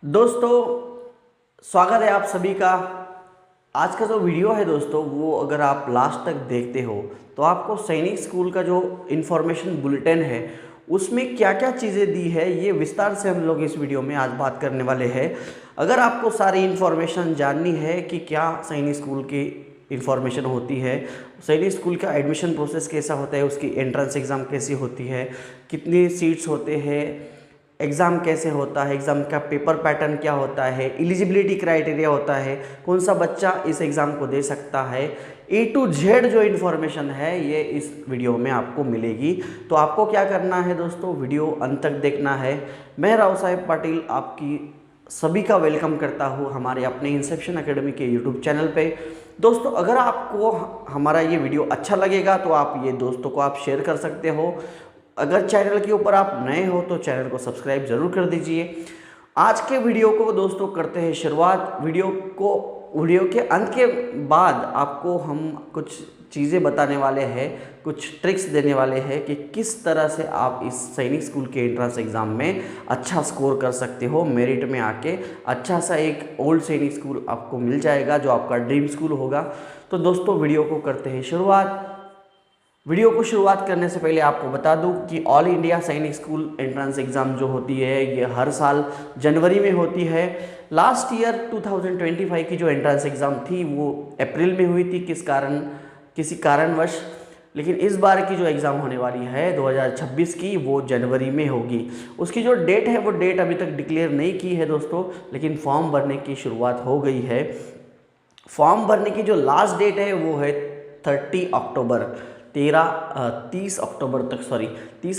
दोस्तों, स्वागत है आप सभी का। आज का जो वीडियो है दोस्तों, वो अगर आप लास्ट तक देखते हो तो आपको सैनिक स्कूल का जो इन्फॉर्मेशन बुलेटिन है उसमें क्या क्या चीज़ें दी है ये विस्तार से हम लोग इस वीडियो में आज बात करने वाले हैं। अगर आपको सारी इन्फॉर्मेशन जाननी है कि क्या सैनिक स्कूल की इन्फॉर्मेशन होती है, सैनिक स्कूल का एडमिशन प्रोसेस कैसा होता है, उसकी एंट्रेंस एग्ज़ाम कैसी होती है, कितनी सीट्स होते हैं, एग्ज़ाम कैसे होता है, एग्ज़ाम का पेपर पैटर्न क्या होता है, एलिजिबिलिटी क्राइटेरिया होता है, कौन सा बच्चा इस एग्ज़ाम को दे सकता है, A to Z जो इन्फॉर्मेशन है ये इस वीडियो में आपको मिलेगी। तो आपको क्या करना है दोस्तों, वीडियो अंत तक देखना है। मैं राव साहेब पाटिल आपकी सभी का वेलकम करता हूँ हमारे अपने इंसेप्शन एकेडमी के यूट्यूब चैनल पे। दोस्तों, अगर आपको हमारा ये वीडियो अच्छा लगेगा तो आप ये दोस्तों को आप शेयर कर सकते हो। अगर चैनल के ऊपर आप नए हो तो चैनल को सब्सक्राइब ज़रूर कर दीजिए। आज के वीडियो को दोस्तों करते हैं शुरुआत। वीडियो के अंत के बाद आपको हम कुछ चीज़ें बताने वाले हैं, कुछ ट्रिक्स देने वाले हैं कि किस तरह से आप इस सैनिक स्कूल के एंट्रेंस एग्ज़ाम में अच्छा स्कोर कर सकते हो। मेरिट में आके अच्छा सा एक ओल्ड सैनिक स्कूल आपको मिल जाएगा जो आपका ड्रीम स्कूल होगा। तो दोस्तों, वीडियो को करते हैं शुरुआत। वीडियो को शुरुआत करने से पहले आपको बता दूं कि ऑल इंडिया सैनिक स्कूल एंट्रेंस एग्ज़ाम जो होती है ये हर साल जनवरी में होती है। लास्ट ईयर 2025 की जो एंट्रेंस एग्ज़ाम थी वो अप्रैल में हुई थी किसी कारणवश, लेकिन इस बार की जो एग्ज़ाम होने वाली है 2026 की वो जनवरी में होगी। उसकी जो डेट है वो डेट अभी तक डिक्लेयर नहीं की है दोस्तों, लेकिन फॉर्म भरने की शुरुआत हो गई है। फॉर्म भरने की जो लास्ट डेट है वो है 30 अक्टूबर 30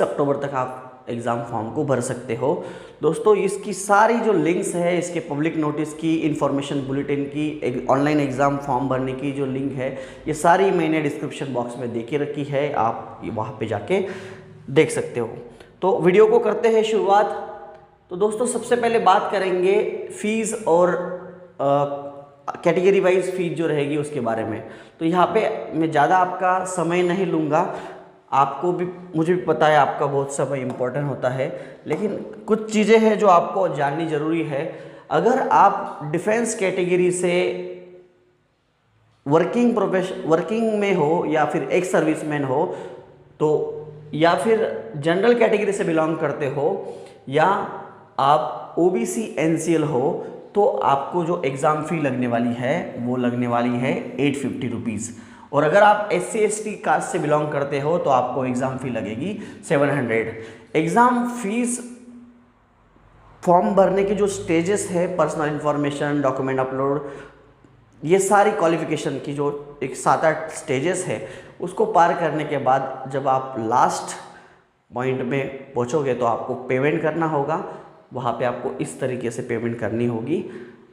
अक्टूबर तक आप एग्ज़ाम फॉर्म को भर सकते हो। दोस्तों, इसकी सारी जो लिंक्स है, इसके पब्लिक नोटिस की, इन्फॉर्मेशन बुलेटिन की, ऑनलाइन एग्ज़ाम फॉर्म भरने की जो लिंक है, ये सारी मैंने डिस्क्रिप्शन बॉक्स में दे के रखी है, आप वहाँ पे जाके देख सकते हो। तो वीडियो को करते हैं शुरुआत। तो दोस्तों, सबसे पहले बात करेंगे फ़ीस और कैटेगरी वाइज फीस जो रहेगी उसके बारे में। तो यहाँ पे मैं ज़्यादा आपका समय नहीं लूँगा, आपको भी मुझे भी पता है आपका बहुत समय इम्पोर्टेंट होता है, लेकिन कुछ चीज़ें हैं जो आपको जाननी ज़रूरी है। अगर आप डिफेंस कैटेगरी से वर्किंग में हो या फिर एक्स सर्विसमैन हो तो, या फिर जनरल कैटेगरी से बिलोंग करते हो, या आप OBC NCL हो, तो आपको जो एग्ज़ाम फ़ी लगने वाली है वो लगने वाली है 850 रुपीज़। और अगर आप SC ST कास्ट से बिलोंग करते हो तो आपको एग्ज़ाम फ़ी लगेगी 700। एग्ज़ाम फीस फॉर्म भरने के जो स्टेजेस है, पर्सनल इन्फॉर्मेशन, डॉक्यूमेंट अपलोड, ये सारी क्वालिफ़िकेशन की जो एक 7-8 स्टेजेस है, उसको पार करने के बाद जब आप लास्ट पॉइंट में पहुँचोगे तो आपको पेमेंट करना होगा। वहाँ पे आपको इस तरीके से पेमेंट करनी होगी,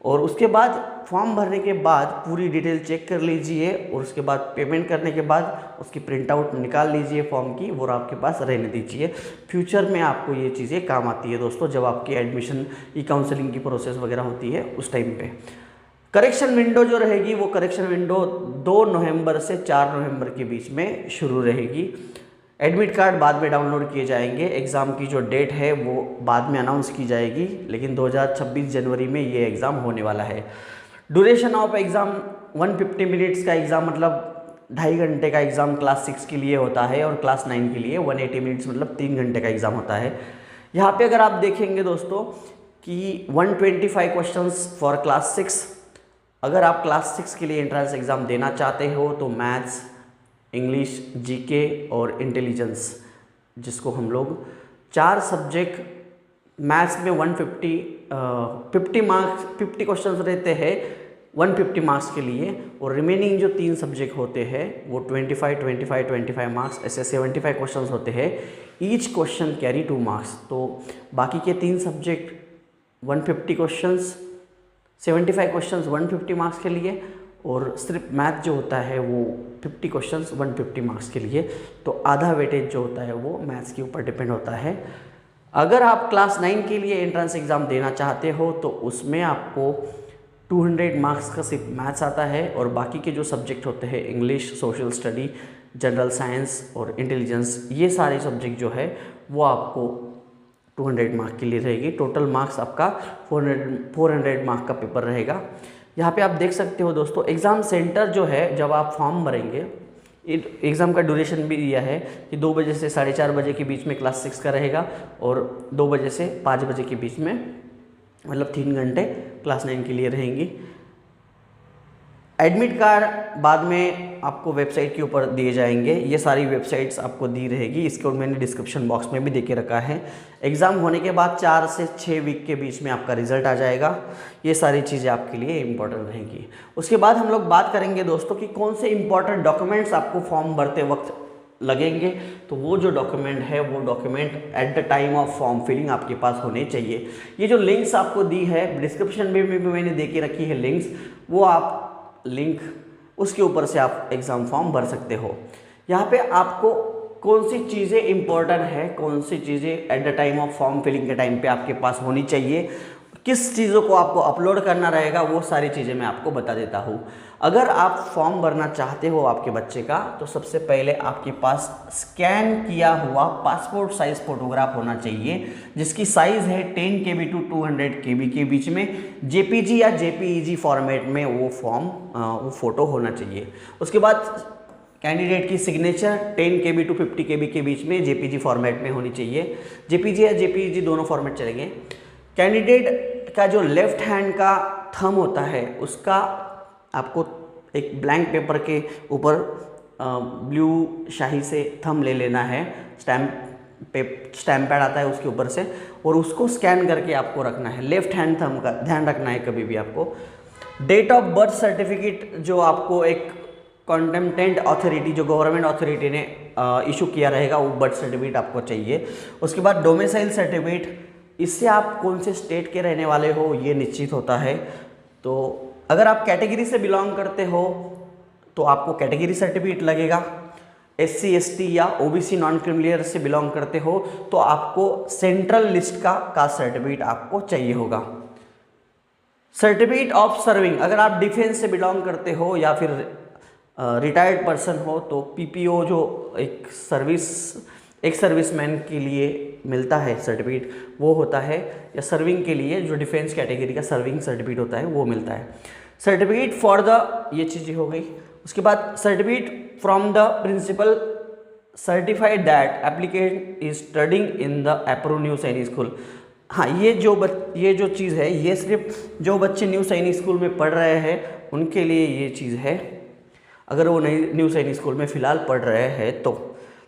और उसके बाद फॉर्म भरने के बाद पूरी डिटेल चेक कर लीजिए, और उसके बाद पेमेंट करने के बाद उसकी प्रिंट आउट निकाल लीजिए फॉर्म की, वो आपके पास रहने दीजिए। फ्यूचर में आपको ये चीज़ें काम आती है दोस्तों, जब आपकी एडमिशन की काउंसलिंग की प्रोसेस वगैरह होती है उस टाइम पे। करेक्शन विंडो जो रहेगी वो करेक्शन विंडो 2 नवंबर से 4 नवंबर के बीच में शुरू रहेगी। एडमिट कार्ड बाद में डाउनलोड किए जाएंगे। एग्ज़ाम की जो डेट है वो बाद में अनाउंस की जाएगी, लेकिन 2026 जनवरी में ये एग्ज़ाम होने वाला है। ड्यूरेशन ऑफ एग्ज़ाम 150 मिनट्स का एग्ज़ाम, मतलब 2.5 घंटे का एग्ज़ाम क्लास 6 के लिए होता है, और क्लास 9 के लिए 180 मिनट्स मतलब 3 घंटे का एग्ज़ाम होता है। यहाँ पे अगर आप देखेंगे दोस्तों कि 125 क्वेश्चंस फॉर क्लास 6। अगर आप क्लास 6 के लिए एंट्रेंस एग्ज़ाम देना चाहते हो तो मैथ्स, इंग्लिश, GK और इंटेलिजेंस, जिसको हम लोग 4 सब्जेक्ट, मैथ्स में 50 क्वेश्चंस रहते हैं 150 मार्क्स के लिए, और रिमेनिंग जो 3 सब्जेक्ट होते हैं वो 25 मार्क्स, ऐसे 75 क्वेश्चंस होते हैं। Each question carry 2 marks. तो बाकी के 3 सब्जेक्ट 150 क्वेश्चंस, 75 क्वेश्चंस 150 मार्क्स के लिए, और सिर्फ मैथ जो होता है वो 50 क्वेश्चंस 150 मार्क्स के लिए। तो आधा वेटेज जो होता है वो मैथ्स के ऊपर डिपेंड होता है। अगर आप क्लास 9 के लिए एंट्रेंस एग्ज़ाम देना चाहते हो तो उसमें आपको 200 मार्क्स का सिर्फ मैथ्स आता है, और बाकी के जो सब्जेक्ट होते हैं English, social study, general science और इंटेलिजेंस, ये सारे सब्जेक्ट जो है वो आपको 200 मार्क के लिए रहेगी। टोटल मार्क्स आपका 400 मार्क का पेपर रहेगा। यहाँ पे आप देख सकते हो दोस्तों, एग्ज़ाम सेंटर जो है जब आप फॉर्म भरेंगे, एग्ज़ाम का ड्यूरेशन भी दिया है कि 2 बजे से 4:30 बजे के बीच में क्लास 6 का रहेगा और 2 बजे से 5 बजे के बीच में, मतलब 3 घंटे क्लास 9 के लिए रहेंगी। एडमिट कार्ड बाद में आपको वेबसाइट के ऊपर दिए जाएंगे, ये सारी वेबसाइट्स आपको दी रहेगी, इसको मैंने डिस्क्रिप्शन बॉक्स में भी दे के रखा है। एग्ज़ाम होने के बाद 4 से 6 वीक के बीच में आपका रिजल्ट आ जाएगा। ये सारी चीज़ें आपके लिए इम्पोर्टेंट रहेंगी। उसके बाद हम लोग बात करेंगे दोस्तों कि कौन से इम्पोर्टेंट डॉक्यूमेंट्स आपको फॉर्म भरते वक्त लगेंगे। तो वो जो डॉक्यूमेंट है वो document at the time of form filling आपके पास होने चाहिए। ये जो लिंक्स आपको दी है डिस्क्रिप्शन में भी मैंने दे के रखी है लिंक्स, वो आप लिंक उसके ऊपर से आप एग्ज़ाम फॉर्म भर सकते हो। यहाँ पे आपको कौन सी चीज़ें इंपॉर्टेंट है, कौन सी चीज़ें at the time of form filling के टाइम पे आपके पास होनी चाहिए, किस चीज़ों को आपको अपलोड करना रहेगा, वो सारी चीज़ें मैं आपको बता देता हूँ। अगर आप फॉर्म भरना चाहते हो आपके बच्चे का, तो सबसे पहले आपके पास स्कैन किया हुआ पासपोर्ट साइज़ फ़ोटोग्राफ होना चाहिए, जिसकी साइज़ है 10 KB टू 200 KB के बीच में। JPG या JPEG फॉर्मेट में वो वो फ़ोटो होना चाहिए। उसके बाद कैंडिडेट की सिग्नेचर 10 KB टू 50 KB के बीच में JPG फॉर्मेट में होनी चाहिए। JPG या JPEG दोनों फॉर्मेट चलेंगे। कैंडिडेट का जो लेफ्ट हैंड का थंब होता है उसका आपको एक ब्लैंक पेपर के ऊपर ब्लू शाही से थंब ले लेना है, स्टैम्प पैड आता है उसके ऊपर से, और उसको स्कैन करके आपको रखना है। लेफ्ट हैंड थंब का ध्यान रखना है कभी भी आपको। डेट ऑफ बर्थ सर्टिफिकेट जो आपको एक कॉन्टेम्प्टेंट अथॉरिटी, जो गवर्नमेंट अथॉरिटी ने इशू किया रहेगा, वो बर्थ सर्टिफिकेट आपको चाहिए। उसके बाद डोमिसाइल सर्टिफिकेट, इससे आप कौन से स्टेट के रहने वाले हो ये निश्चित होता है। तो अगर आप कैटेगरी से बिलोंग करते हो तो आपको कैटेगरी सर्टिफिकेट लगेगा। SC ST या OBC नॉन क्रिमिलियर से बिलोंग करते हो तो आपको सेंट्रल लिस्ट का कास्ट सर्टिफिकेट आपको चाहिए होगा। सर्टिफिकेट ऑफ सर्विंग, अगर आप डिफेंस से बिलोंग करते हो या फिर रिटायर्ड पर्सन हो तो PPO जो एक सर्विसमैन के लिए मिलता है सर्टिफिकेट, वो होता है, या सर्विंग के लिए जो डिफेंस कैटेगरी का सर्विंग सर्टिफिकेट होता है वो मिलता है। सर्टिफिकेट फॉर द, ये चीज़ें हो गई। उसके बाद certificate from the principal certified that applicant is studying in the approved new Sainik school. हाँ, ये जो चीज़ है ये सिर्फ जो बच्चे न्यू सैनिक स्कूल में पढ़ रहे हैं उनके लिए ये चीज़ है। अगर वो न्यू सैनिक स्कूल में फ़िलहाल पढ़ रहे हैं तो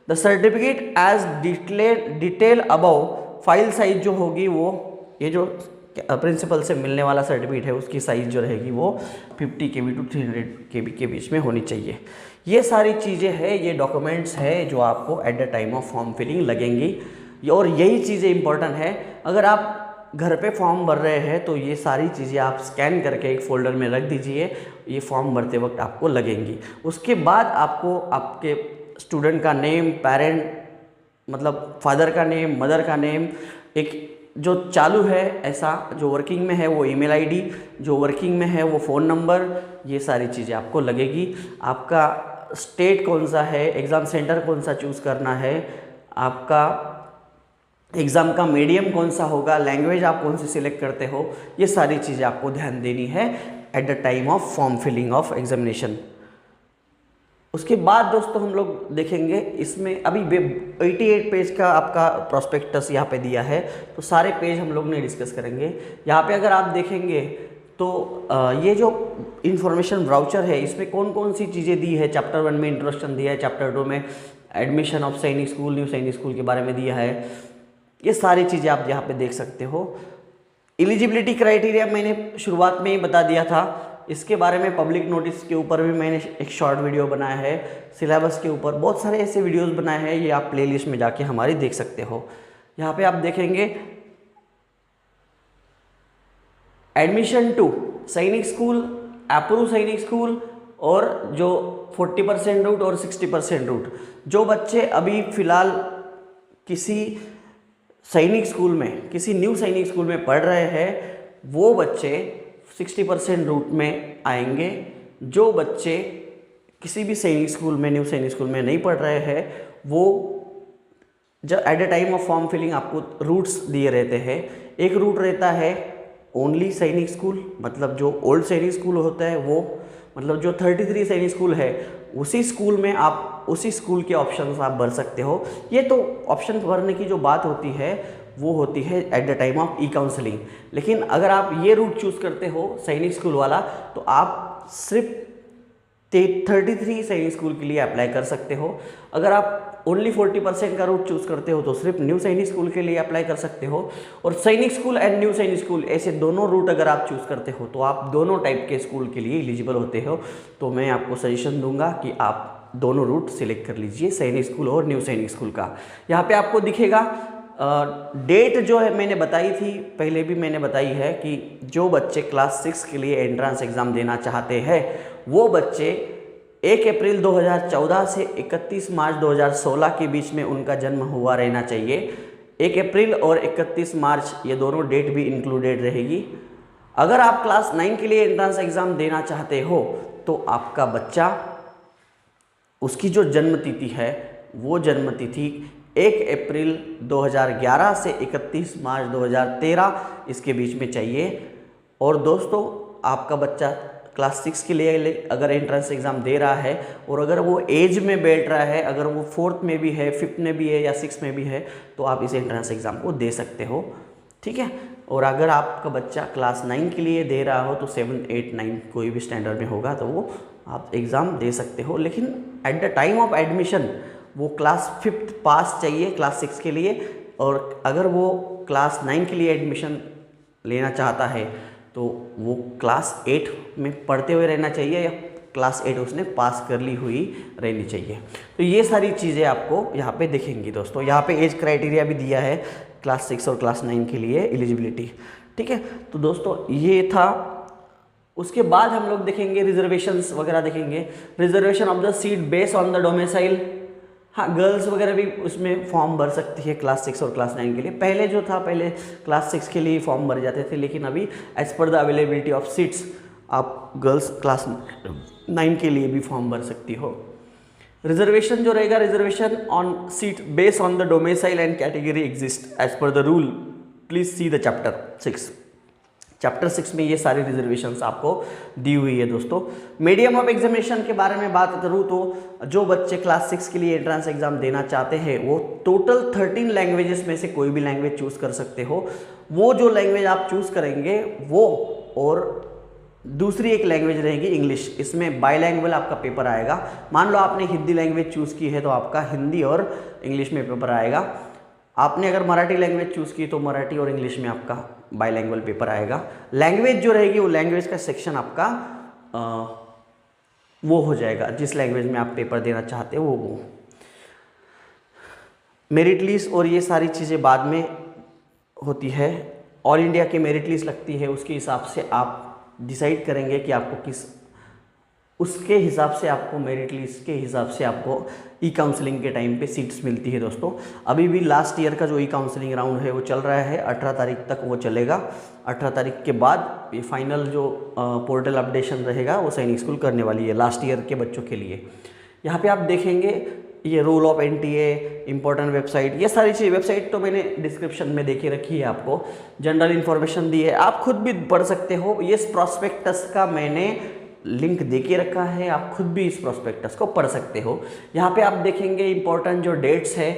the certificate as detail above, file size जो होगी वो, ये जो प्रिंसिपल से मिलने वाला सर्टिफिकेट है उसकी साइज़ जो रहेगी वो 50 KB टू 300 KB के बीच में होनी चाहिए। ये सारी चीज़ें हैं, ये डॉक्यूमेंट्स है जो आपको at the time of form filling लगेंगी, और यही चीज़ें इंपॉर्टेंट है। अगर आप घर पे फॉर्म भर रहे हैं तो ये सारी चीज़ें आप स्कैन करके एक फ़ोल्डर में रख दीजिए, ये फॉर्म भरते वक्त आपको लगेंगी। उसके बाद आपको आपके स्टूडेंट का नेम, पेरेंट मतलब फादर का नेम, मदर का नेम, एक जो चालू है ऐसा जो वर्किंग में है वो ईमेल आईडी, जो वर्किंग में है वो फ़ोन नंबर, ये सारी चीज़ें आपको लगेगी। आपका स्टेट कौन सा है, एग्ज़ाम सेंटर कौन सा चूज़ करना है, आपका एग्ज़ाम का मीडियम कौन सा होगा, लैंग्वेज आप कौन सी सिलेक्ट करते हो, ये सारी चीज़ें आपको ध्यान देनी है at the time of form filling of examination. उसके बाद दोस्तों हम लोग देखेंगे, इसमें अभी 88 पेज का आपका प्रोस्पेक्टस यहाँ पे दिया है, तो सारे पेज हम लोग नहीं डिस्कस करेंगे। यहाँ पे अगर आप देखेंगे तो ये जो इन्फॉर्मेशन ब्राउचर है इसमें कौन कौन सी चीज़ें दी है। चैप्टर 1 में इंट्रोडक्शन दिया है, चैप्टर 2 में एडमिशन ऑफ सैनिक स्कूल, न्यू सैनिक स्कूल के बारे में दिया है। ये सारी चीज़ें आप यहाँ पे देख सकते हो। एलिजिबिलिटी क्राइटेरिया मैंने शुरुआत में ही बता दिया था, इसके बारे में पब्लिक नोटिस के ऊपर भी मैंने एक शॉर्ट वीडियो बनाया है। सिलेबस के ऊपर बहुत सारे ऐसे वीडियोस बनाए हैं, ये आप प्लेलिस्ट में जाके हमारी देख सकते हो। यहाँ पे आप देखेंगे एडमिशन टू सैनिक स्कूल, अप्रूव सैनिक स्कूल, और जो 40% रूट और 60% रूट। जो बच्चे अभी फ़िलहाल किसी सैनिक स्कूल में, किसी न्यू सैनिक स्कूल में पढ़ रहे हैं, वो बच्चे 60% रूट में आएंगे। जो बच्चे किसी भी सैनिक स्कूल में, न्यू सैनिक स्कूल में नहीं पढ़ रहे हैं, वो जब at the time of form filling आपको रूट्स दिए रहते हैं। एक रूट रहता है ओनली सैनिक स्कूल, मतलब जो ओल्ड सैनिक स्कूल होता है वो, मतलब जो 33 सैनिक स्कूल है उसी स्कूल में आप उसी स्कूल के ऑप्शंस आप भर सकते हो। ये तो ऑप्शन भरने की जो बात होती है वो होती है at the time of E counselling. लेकिन अगर आप ये रूट चूज़ करते हो सैनिक स्कूल वाला, तो आप सिर्फ 33 सैनिक स्कूल के लिए अप्लाई कर सकते हो। अगर आप ओनली 40% का रूट चूज़ करते हो तो सिर्फ न्यू सैनिक स्कूल के लिए अप्लाई कर सकते हो। और सैनिक school and new Sainik school ऐसे दोनों रूट अगर आप चूज़ करते हो तो आप दोनों टाइप के स्कूल के लिए एलिजिबल होते हो। तो मैं आपको सजेशन दूंगा कि आप दोनों रूट सिलेक्ट कर लीजिए, सैनिक स्कूल और न्यू सैनिक स्कूल का। यहाँ पे आपको दिखेगा डेट जो है मैंने बताई थी, पहले भी मैंने बताई है कि जो बच्चे क्लास 6 के लिए एंट्रेंस एग्ज़ाम देना चाहते हैं वो बच्चे 1 अप्रैल 2014 से 31 मार्च 2016 के बीच में उनका जन्म हुआ रहना चाहिए। 1 अप्रैल और 31 मार्च ये दोनों डेट भी इंक्लूडेड रहेगी। अगर आप क्लास 9 के लिए एंट्रेंस एग्ज़ाम देना चाहते हो तो आपका बच्चा, उसकी जो जन्म तिथि है वो जन्म तिथि 1 अप्रैल 2011 से 31 मार्च 2013 इसके बीच में चाहिए। और दोस्तों आपका बच्चा क्लास 6 के लिए अगर एंट्रेंस एग्ज़ाम दे रहा है और अगर वो एज में बैठ रहा है, अगर वो 4th में भी है, 5th में भी है या 6th में भी है, तो आप इस एंट्रेंस एग्ज़ाम को दे सकते हो, ठीक है। और अगर आपका बच्चा क्लास 9 के लिए दे रहा हो तो 7, 8, 9 कोई भी स्टैंडर्ड में होगा तो वो आप एग्ज़ाम दे सकते हो। लेकिन eight the time of admission वो क्लास 5th पास चाहिए क्लास 6 के लिए। और अगर वो क्लास 9 के लिए एडमिशन लेना चाहता है तो वो क्लास 8 में पढ़ते हुए रहना चाहिए या क्लास 8 उसने पास कर ली हुई रहनी चाहिए। तो ये सारी चीज़ें आपको यहाँ पे दिखेंगी दोस्तों। यहाँ पे एज क्राइटेरिया भी दिया है क्लास 6 और क्लास 9 के लिए एलिजिबिलिटी, ठीक है। तो दोस्तों ये था। उसके बाद हम लोग देखेंगे रिजर्वेशंस वगैरह देखेंगे। Reservation of the seat based on the domicile. हाँ, गर्ल्स वगैरह भी उसमें फॉर्म भर सकती है क्लास 6 और क्लास 9 के लिए। पहले जो था, पहले क्लास 6 के लिए फॉर्म भरे जाते थे, लेकिन अभी एज पर द अवेलेबिलिटी ऑफ सीट्स आप गर्ल्स क्लास 9 के लिए भी फॉर्म भर सकती हो। रिजर्वेशन जो रहेगा, reservation on seat based on the domicile and category exist as पर the rule, please see the chapter 6। Chapter 6 में ये सारी रिजर्वेशंस आपको दी हुई है दोस्तों। मीडियम ऑफ एग्जामिनेशन के बारे में बात करूँ तो जो बच्चे क्लास 6 के लिए एंट्रेंस एग्जाम देना चाहते हैं वो टोटल 13 लैंग्वेजेस में से कोई भी लैंग्वेज चूज़ कर सकते हो। वो जो लैंग्वेज आप चूज़ करेंगे वो, और दूसरी एक लैंग्वेज रहेगी इंग्लिश। इसमें बाईलैंग्वेज आपका पेपर आएगा। मान लो आपने हिंदी लैंग्वेज चूज़ की है तो आपका हिंदी और इंग्लिश में पेपर आएगा। आपने अगर मराठी लैंग्वेज चूज़ की तो मराठी और इंग्लिश में आपका बाईलैंग्वेज पेपर आएगा। लैंग्वेज जो रहेगी वो लैंग्वेज का सेक्शन आपका वो हो जाएगा जिस लैंग्वेज में आप पेपर देना चाहते हो वो। मेरिट लिस्ट और ये सारी चीज़ें बाद में होती है। ऑल इंडिया की मेरिट लिस्ट लगती है, उसके हिसाब से आप डिसाइड करेंगे कि आपको किस, उसके हिसाब से आपको मेरिट लिस्ट के हिसाब से आपको ई काउंसलिंग के टाइम पे सीट्स मिलती है दोस्तों। अभी भी लास्ट ईयर का जो ई काउंसलिंग राउंड है वो चल रहा है, 18 तारीख तक वो चलेगा। 18 तारीख के बाद ये फाइनल जो पोर्टल अपडेशन रहेगा वो सैनिक स्कूल करने वाली है लास्ट ईयर के बच्चों के लिए। यहाँ पे आप देखेंगे ये rule of NTA, important website, ये सारी चीज़ वेबसाइट तो मैंने डिस्क्रिप्शन में देके रखी है, आपको जनरल इन्फॉर्मेशन दी है, आप खुद भी पढ़ सकते हो। ये प्रोस्पेक्टस का मैंने लिंक दे के रखा है, आप खुद भी इस प्रोस्पेक्टस को पढ़ सकते हो। यहाँ पे आप देखेंगे इंपॉर्टेंट जो डेट्स है,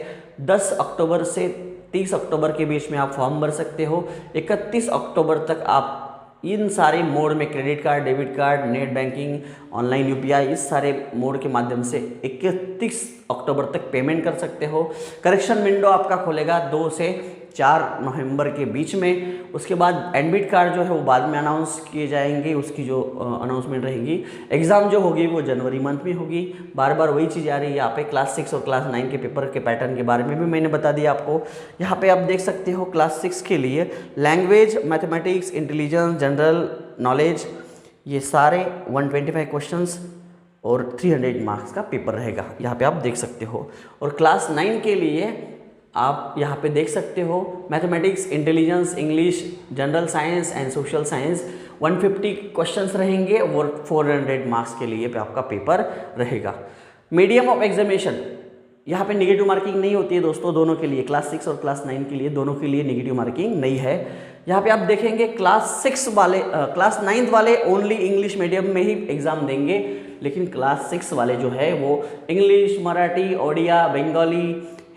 10 अक्टूबर से 30 अक्टूबर के बीच में आप फॉर्म भर सकते हो। 31 अक्टूबर तक आप इन सारे मोड में credit card, debit card, net banking, online UPI, इस सारे मोड के माध्यम से 31 अक्टूबर तक पेमेंट कर सकते हो। करेक्शन विंडो आपका खुलेगा 2 से 4 नवंबर के बीच में। उसके बाद एडमिट कार्ड जो है वो बाद में अनाउंस किए जाएंगे, उसकी जो अनाउंसमेंट रहेगी। एग्ज़ाम जो होगी वो जनवरी मंथ में होगी। बार बार वही चीज़ आ रही है यहाँ पे। क्लास 6 और क्लास 9 के पेपर के पैटर्न के बारे में भी मैंने बता दिया आपको। यहाँ पे आप देख सकते हो क्लास 6 के लिए language, mathematics, intelligence, general knowledge, ये सारे 125 क्वेश्चंस और 300 मार्क्स का पेपर रहेगा, यहाँ पे आप देख सकते हो। और क्लास 9 के लिए आप यहाँ पे देख सकते हो mathematics, intelligence, English, general science and social science 150 questions रहेंगे और 400 मार्क्स के लिए पे आपका पेपर रहेगा। मीडियम ऑफ एग्जामिनेशन यहाँ पे नेगेटिव मार्किंग नहीं होती है दोस्तों, दोनों के लिए, क्लास 6 और क्लास 9 के लिए, दोनों के लिए नेगेटिव मार्किंग नहीं है। यहाँ पे आप देखेंगे क्लास 6 वाले क्लास 9 वाले ओनली इंग्लिश मीडियम में ही एग्ज़ाम देंगे, लेकिन क्लास 6 वाले जो है वो इंग्लिश, मराठी, ओडिया, बंगाली,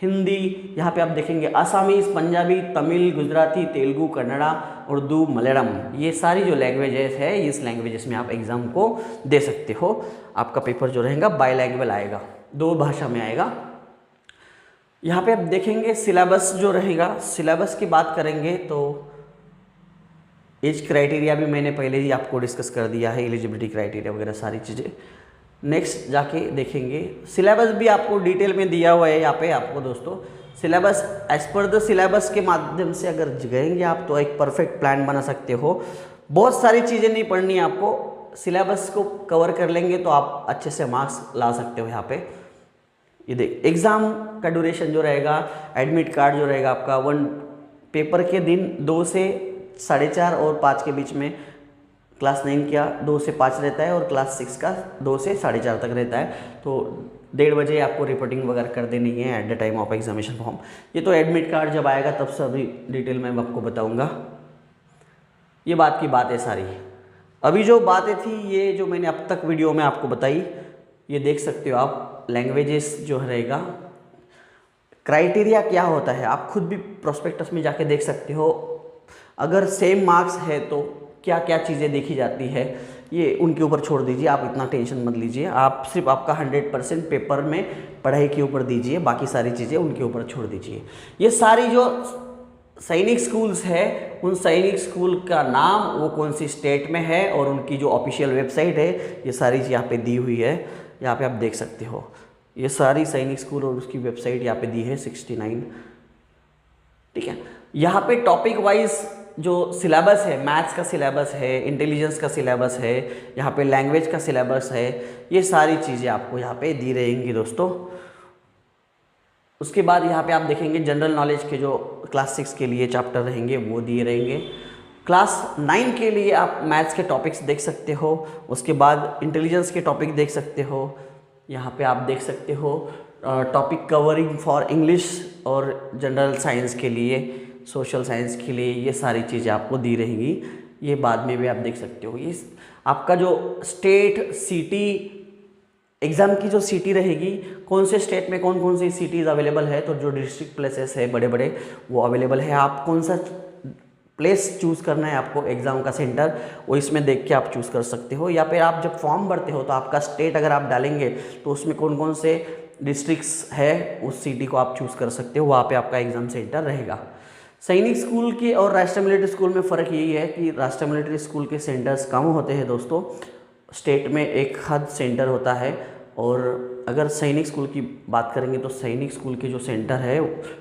हिंदी, यहाँ पे आप देखेंगे आसामीज, पंजाबी, तमिल, गुजराती, तेलुगु, कन्नड़ा, उर्दू, मलयालम, ये सारी जो लैंग्वेजेस है इस लैंग्वेजेस में आप एग्ज़ाम को दे सकते हो। आपका पेपर जो रहेगा बाईलैंग्वेज आएगा, 2 भाषा में आएगा। यहाँ पे आप देखेंगे सिलेबस जो रहेगा, सिलेबस की बात करेंगे तो एज क्राइटेरिया भी मैंने पहले ही आपको डिस्कस कर दिया है, एलिजिबिलिटी क्राइटेरिया वगैरह सारी चीज़ें। नेक्स्ट जाके देखेंगे सिलेबस भी आपको डिटेल में दिया हुआ है यहाँ पे आपको दोस्तों। सिलेबस एज पर द सिलेबस के माध्यम से अगर गएंगे आप तो एक परफेक्ट प्लान बना सकते हो। बहुत सारी चीज़ें नहीं पढ़नी है आपको, सिलेबस को कवर कर लेंगे तो आप अच्छे से मार्क्स ला सकते हो। यहाँ पे ये देख एग्ज़ाम का ड्यूरेशन जो रहेगा, एडमिट कार्ड जो रहेगा आपका 1 पेपर के दिन 2 से 4:30 और 5 के बीच में, क्लास 9 का 2 से 5 रहता है और क्लास 6 का 2 से 4:30 तक रहता है। तो 1:30 बजे आपको रिपोर्टिंग वगैरह कर देनी है at the time of examination form. ये तो एडमिट कार्ड जब आएगा तब सभी डिटेल में मैं आपको बताऊंगा। ये बात की बात है सारी। अभी जो बातें थी ये जो मैंने अब तक वीडियो में आपको बताई, ये देख सकते हो आप लैंग्वेजेस जो रहेगा, क्राइटेरिया क्या होता है आप खुद भी प्रोस्पेक्टस में जाके देख सकते हो। अगर सेम मार्क्स है तो क्या क्या चीज़ें देखी जाती है ये उनके ऊपर छोड़ दीजिए, आप इतना टेंशन मत लीजिए। आप सिर्फ आपका 100% पेपर में पढ़ाई के ऊपर दीजिए, बाकी सारी चीज़ें उनके ऊपर छोड़ दीजिए। ये सारी जो सैनिक स्कूल्स है उन सैनिक स्कूल का नाम, वो कौन सी स्टेट में है और उनकी जो ऑफिशियल वेबसाइट है, ये सारी चीज़ यहाँ पे दी हुई है। यहाँ पे आप देख सकते हो ये सारी सैनिक स्कूल और उसकी वेबसाइट यहाँ पे दी है 69। ठीक है, यहाँ पे टॉपिक वाइज जो सिलेबस है, मैथ्स का सिलेबस है, इंटेलिजेंस का सिलेबस है, यहाँ पे लैंग्वेज का सिलेबस है, ये सारी चीज़ें आपको यहाँ पे दी रहेंगी दोस्तों। उसके बाद यहाँ पे आप देखेंगे जनरल नॉलेज के जो क्लास 6 के लिए चैप्टर रहेंगे वो दिए रहेंगे। क्लास 9 के लिए आप मैथ्स के टॉपिक्स देख सकते हो, उसके बाद इंटेलिजेंस के टॉपिक देख सकते हो। यहाँ पे आप देख सकते हो टॉपिक कवरिंग फॉर इंग्लिश और जनरल साइंस के लिए, सोशल साइंस के लिए, ये सारी चीज़ें आपको दी रहेंगी। ये बाद में भी आप देख सकते हो। ये आपका जो स्टेट सिटी एग्ज़ाम की जो सिटी रहेगी, कौन से स्टेट में कौन कौन सी सिटीज़ अवेलेबल है, तो जो डिस्ट्रिक्ट प्लेसेस है बड़े बड़े वो अवेलेबल है। आप कौन सा प्लेस चूज़ करना है आपको एग्ज़ाम का सेंटर, वो इसमें देख के आप चूज़ कर सकते हो। या फिर आप जब फॉर्म भरते हो तो आपका स्टेट अगर आप डालेंगे तो उसमें कौन कौन से डिस्ट्रिक्ट्स है उस सिटी को आप चूज़ कर सकते हो, वहाँ पे आपका एग्ज़ाम सेंटर रहेगा। सैनिक स्कूल के और राष्ट्रीय मिलिट्री स्कूल में फ़र्क यही है कि राष्ट्रीय मिलिट्री स्कूल के सेंटर्स कम होते हैं दोस्तों, स्टेट में एक हद सेंटर होता है। और अगर सैनिक स्कूल की बात करेंगे तो सैनिक स्कूल के जो सेंटर है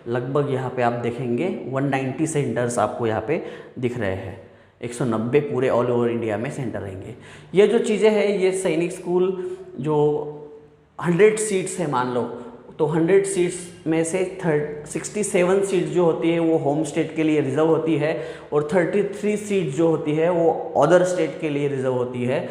लगभग यहाँ पे आप देखेंगे 190 सेंटर्स आपको यहाँ पे दिख रहे हैं। 190 पूरे ऑल ओवर इंडिया में सेंटर रहेंगे। ये जो चीज़ें हैं ये सैनिक स्कूल जो 100 सीट्स है मान लो, तो 100 सीट्स में से 67 सीट्स जो होती है वो होम स्टेट के लिए रिजर्व होती है और 33 सीट्स जो होती है वो अदर स्टेट के लिए रिजर्व होती है।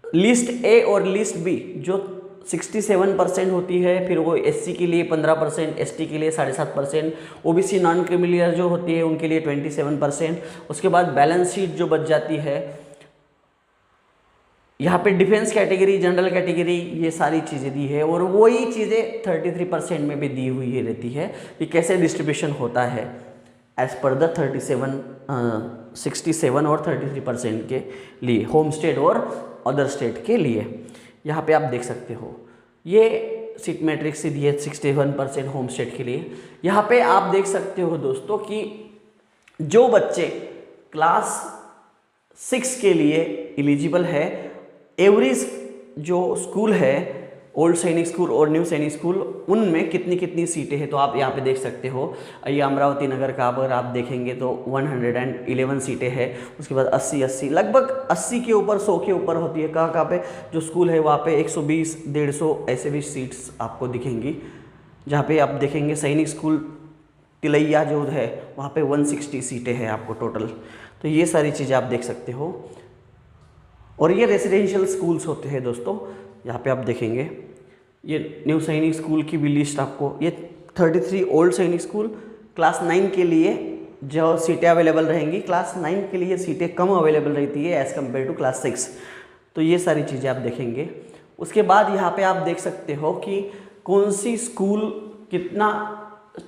लिस्ट ए और लिस्ट बी जो 67% होती है, फिर वो एससी के लिए 15%, एसटी के लिए 7.5%, ओबीसी नॉन क्रीमिलियर जो होती है उनके लिए 27%। उसके बाद बैलेंस सीट जो बच जाती है, यहाँ पे डिफेंस कैटेगरी, जनरल कैटेगरी, ये सारी चीज़ें दी है। और वही चीज़ें 33% में भी दी हुई है रहती है कि कैसे डिस्ट्रीब्यूशन होता है एज पर द 67 और 33% के लिए, होम स्टेट और अदर स्टेट के लिए। यहाँ पे आप देख सकते हो ये सीट मैट्रिक्स से दी है 61% होम स्टेट के लिए। यहाँ पे आप देख सकते हो दोस्तों कि जो बच्चे क्लास 6 के लिए एलिजिबल है, एवरेज जो स्कूल है ओल्ड सैनिक स्कूल और न्यू सैनिक स्कूल, उनमें कितनी कितनी सीटें हैं तो आप यहाँ पे देख सकते हो। ये अमरावती नगर का अगर आप देखेंगे तो 111 सीटें हैं। उसके बाद 80 लगभग 80 के ऊपर 100 के ऊपर होती है। कहाँ पे जो स्कूल है वहाँ पे 120 150 ऐसे भी सीट्स आपको दिखेंगी। जहाँ पे आप देखेंगे सैनिक स्कूल तिलैया जो है वहाँ पे 160 सीटें हैं आपको टोटल। तो ये सारी चीज़ें आप देख सकते हो। और ये रेसिडेंशियल स्कूल्स होते हैं दोस्तों। यहाँ पे आप देखेंगे ये न्यू सैनिक स्कूल की भी लिस्ट आपको, ये 33 ओल्ड सैनिक स्कूल। क्लास 9 के लिए जो सीटें अवेलेबल रहेंगी, क्लास 9 के लिए सीटें कम अवेलेबल रहती है एज़ कम्पेयर टू क्लास 6। तो ये सारी चीज़ें आप देखेंगे। उसके बाद यहाँ पे आप देख सकते हो कि कौन सी स्कूल कितना,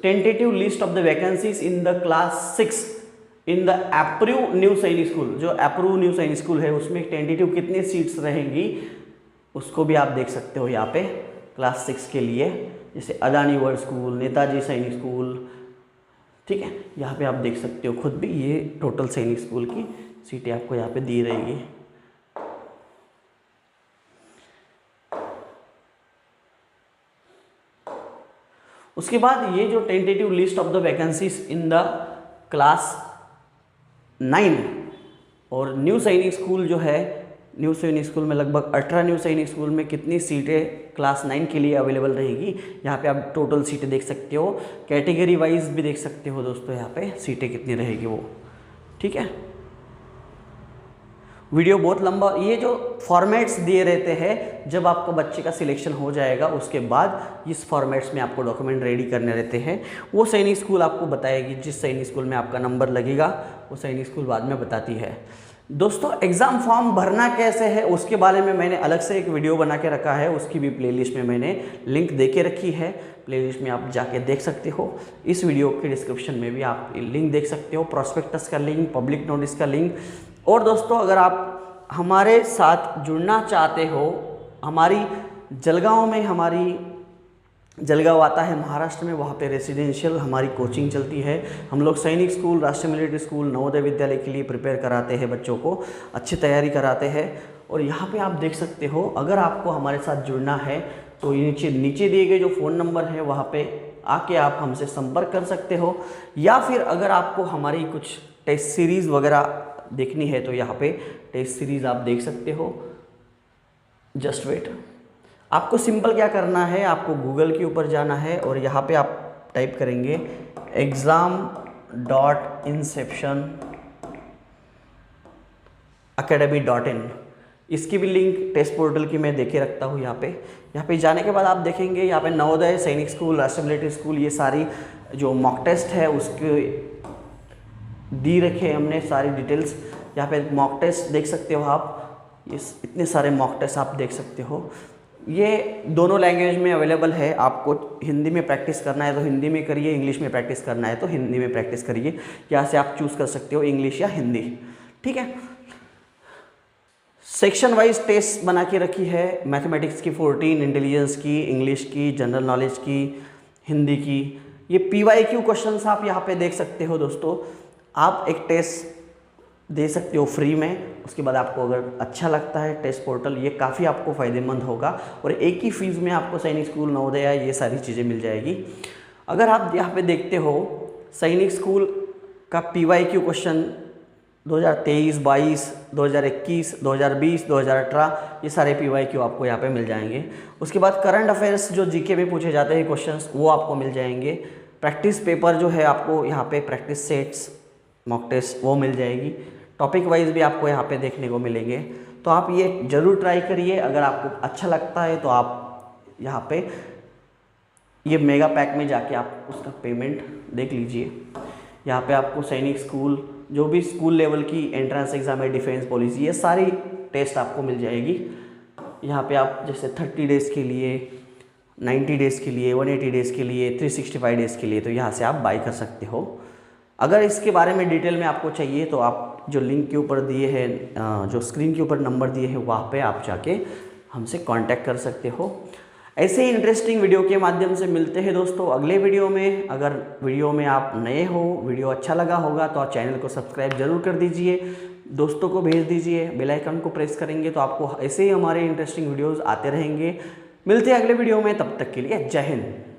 tentative list of the vacancies in the class 6 in the approve new Sainik school. जो अप्रूव न्यू सैनिक स्कूल है उसमें टेंटेटिव कितनी सीट्स रहेंगी उसको भी आप देख सकते हो यहाँ पे क्लास 6 के लिए, जैसे अदानी वर्ल्ड स्कूल, नेताजी सैनिक स्कूल, ठीक है। यहाँ पे आप देख सकते हो खुद भी, ये टोटल सैनिक स्कूल की सीटें आपको यहाँ पे दी रहेगी। उसके बाद ये जो tentative list of the vacancies in the class 9 और न्यू सैनिक स्कूल जो है, न्यू सैनिक स्कूल में लगभग 18 न्यू सैनिक स्कूल में कितनी सीटें क्लास 9 के लिए अवेलेबल रहेगी, यहाँ पे आप टोटल सीटें देख सकते हो। कैटेगरी वाइज भी देख सकते हो दोस्तों, यहाँ पे सीटें कितनी रहेगी वो, ठीक है। वीडियो बहुत लंबा, ये जो फॉर्मेट्स दिए रहते हैं जब आपका बच्चे का सिलेक्शन हो जाएगा उसके बाद इस फॉर्मेट्स में आपको डॉक्यूमेंट रेडी करने रहते हैं। वो सैनिक स्कूल आपको बताएगी, जिस सैनिक स्कूल में आपका नंबर लगेगा वो सैनिक स्कूल बाद में बताती है। दोस्तों एग्ज़ाम फॉर्म भरना कैसे है उसके बारे में मैंने अलग से एक वीडियो बना के रखा है, उसकी भी प्लेलिस्ट में मैंने लिंक दे के रखी है, प्लेलिस्ट में आप जाके देख सकते हो। इस वीडियो के डिस्क्रिप्शन में भी आप लिंक देख सकते हो, प्रॉस्पेक्टस का लिंक, पब्लिक नोटिस का लिंक। और दोस्तों अगर आप हमारे साथ जुड़ना चाहते हो, हमारी जलगांव में, हमारी जलगांव आता है महाराष्ट्र में, वहाँ पे रेसिडेंशियल हमारी कोचिंग चलती है। हम लोग सैनिक स्कूल, राष्ट्रीय मिलिट्री स्कूल, नवोदय विद्यालय के लिए प्रिपेयर कराते हैं, बच्चों को अच्छी तैयारी कराते हैं। और यहाँ पे आप देख सकते हो, अगर आपको हमारे साथ जुड़ना है तो नीचे दिए गए जो फ़ोन नंबर है वहाँ पे आके आप हमसे संपर्क कर सकते हो, या फिर अगर आपको हमारी कुछ टेस्ट सीरीज़ वगैरह देखनी है तो यहाँ पे टेस्ट सीरीज़ आप देख सकते हो। जस्ट वेट, आपको सिंपल क्या करना है, आपको गूगल के ऊपर जाना है और यहाँ पे आप टाइप करेंगे exam.inceptionacademy.in। इसकी भी लिंक टेस्ट पोर्टल की मैं देके रखता हूँ यहाँ पे। यहाँ पे जाने के बाद आप देखेंगे यहाँ पे नवोदय, सैनिक स्कूल, राष्ट्रीय मिलिट्री स्कूल, ये सारी जो मॉक टेस्ट है उसके दी रखे हमने सारी डिटेल्स। यहाँ पे मॉक टेस्ट देख सकते हो आप, ये इतने सारे मॉक टेस्ट आप देख सकते हो। ये दोनों लैंग्वेज में अवेलेबल है, आपको हिंदी में प्रैक्टिस करना है तो हिंदी में करिए, इंग्लिश में प्रैक्टिस करना है तो हिंदी में प्रैक्टिस करिए। यहाँ से आप चूज़ कर सकते हो इंग्लिश या हिंदी, ठीक है। सेक्शन वाइज टेस्ट बना के रखी है, मैथमेटिक्स की 14, इंटेलिजेंस की, इंग्लिश की, जनरल नॉलेज की, हिंदी की। ये PYQ क्वेश्चंस आप यहाँ पे देख सकते हो दोस्तों। आप एक टेस्ट दे सकते हो फ्री में, उसके बाद आपको अगर अच्छा लगता है टेस्ट पोर्टल, ये काफ़ी आपको फ़ायदेमंद होगा और एक ही फीस में आपको सैनिक स्कूल, नवोदय, ये सारी चीज़ें मिल जाएगी। अगर आप यहाँ पे देखते हो सैनिक स्कूल का PYQ क्वेश्चन 2023, 22, 2021, 2020, 2018, ये सारे PYQ आपको यहाँ पे मिल जाएंगे। उसके बाद करंट अफेयर्स जो GK में पूछे जाते हैं क्वेश्चंस, वो आपको मिल जाएंगे। प्रैक्टिस पेपर जो है आपको यहाँ पे प्रैक्टिस सेट्स, मॉक टेस्ट, वो मिल जाएगी। टॉपिक वाइज भी आपको यहाँ पे देखने को मिलेंगे। तो आप ये ज़रूर ट्राई करिए, अगर आपको अच्छा लगता है तो आप यहाँ पे ये मेगा पैक में जाके आप उसका पेमेंट देख लीजिए। यहाँ पे आपको सैनिक स्कूल, जो भी स्कूल लेवल की एंट्रेंस एग्ज़ाम है, डिफेंस पॉलिसी, ये सारी टेस्ट आपको मिल जाएगी। यहाँ पे आप जैसे 30 डेज़ के लिए, 90 डेज़ के लिए, 180 डेज़ के लिए, 365 डेज़ के लिए, तो यहाँ से आप बाई कर सकते हो। अगर इसके बारे में डिटेल में आपको चाहिए तो आप जो लिंक के ऊपर दिए हैं, जो स्क्रीन के ऊपर नंबर दिए हैं, वहाँ पे आप जाके हमसे कांटेक्ट कर सकते हो। ऐसे ही इंटरेस्टिंग वीडियो के माध्यम से मिलते हैं दोस्तों अगले वीडियो में। अगर वीडियो में आप नए हो, वीडियो अच्छा लगा होगा तो आप चैनल को सब्सक्राइब जरूर कर दीजिए, दोस्तों को भेज दीजिए, बेल आइकन को प्रेस करेंगे तो आपको ऐसे ही हमारे इंटरेस्टिंग वीडियोज़ आते रहेंगे। मिलते हैं अगले वीडियो में, तब तक के लिए जय हिंद।